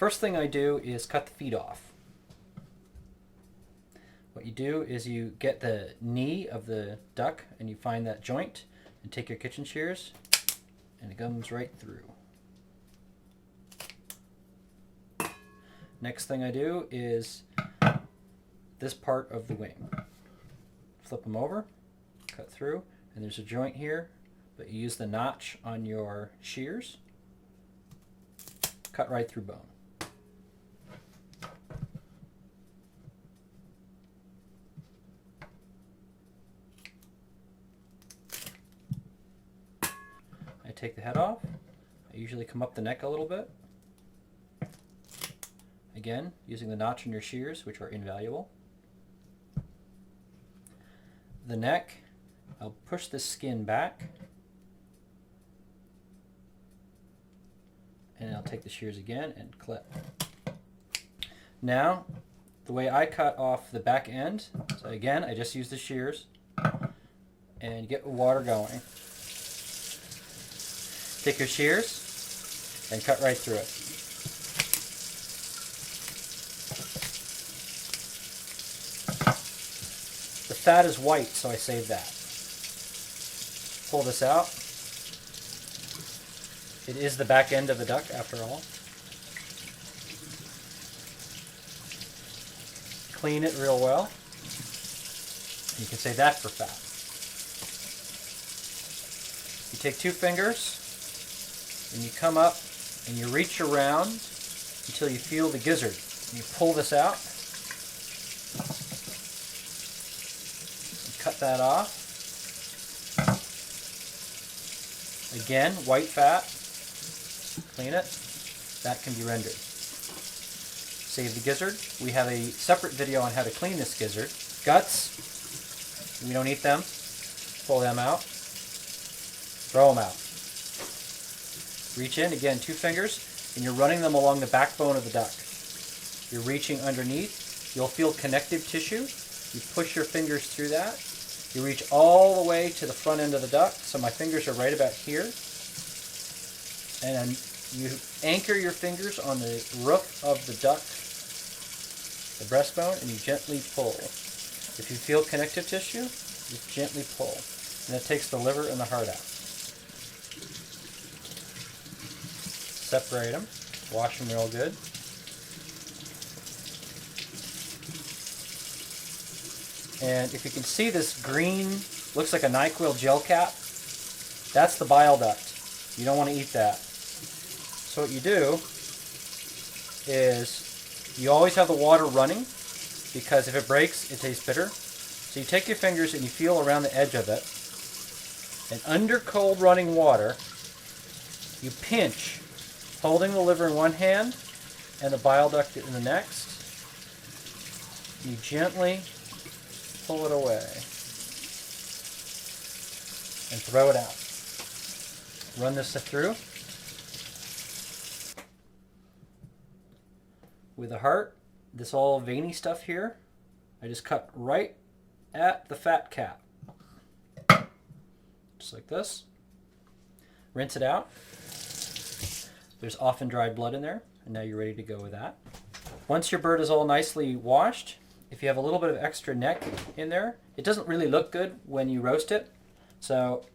First thing I do is cut the feet off. What you do is you get the knee of the duck and you find that joint and take your kitchen shears and it comes right through. Next thing I do is this part of the wing. Flip them over, cut through, and there's a joint here, but you use the notch on your shears, cut right through bone. I take the head off. I usually come up the neck a little bit. Again, using the notch on your shears, which are invaluable. The neck, I'll push the skin back. And I'll take the shears again and clip. Now, the way I cut off the back end, so again, I just use the shears and get water going. Take your shears and cut right through it. The fat is white, so I save that. Pull this out. It is the back end of the duck, after all. Clean it real well. You can save that for fat. You take 2 fingers and you come up and you reach around until you feel the gizzard. And you pull this out. Cut that off. Again, white fat. Clean it. That can be rendered. Save the gizzard. We have a separate video on how to clean this gizzard. Guts. We don't eat them. Pull them out. Throw them out. Reach in, again, 2 fingers, and you're running them along the backbone of the duck. You're reaching underneath. You'll feel connective tissue. You push your fingers through that. You reach all the way to the front end of the duck, so my fingers are right about here. And you anchor your fingers on the roof of the duck, the breastbone, and you gently pull. If you feel connective tissue, just gently pull. And it takes the liver and the heart out. Separate them, wash them real good. And if you can see this green, looks like a NyQuil gel cap, that's the bile duct. You don't want to eat that. So what you do is you always have the water running, because if it breaks, it tastes bitter. So you take your fingers and you feel around the edge of it, and under cold running water, you pinch, holding the liver in one hand and the bile duct in the next. You gently pull it away and throw it out. Run this through. With the heart, this all veiny stuff here, I just cut right at the fat cap. Just like this. Rinse it out. There's often dried blood in there, and now you're ready to go with that. Once your bird is all nicely washed, if you have a little bit of extra neck in there, it doesn't really look good when you roast it. So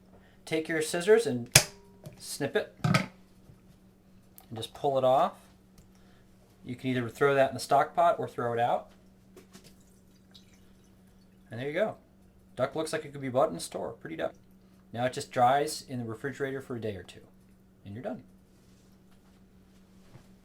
take your scissors and snip it and just pull it off. You can either throw that in the stock pot or throw it out. And there you go. Duck looks like it could be bought in a store. Pretty duck. Now it just dries in the refrigerator for a day or 2, and you're done.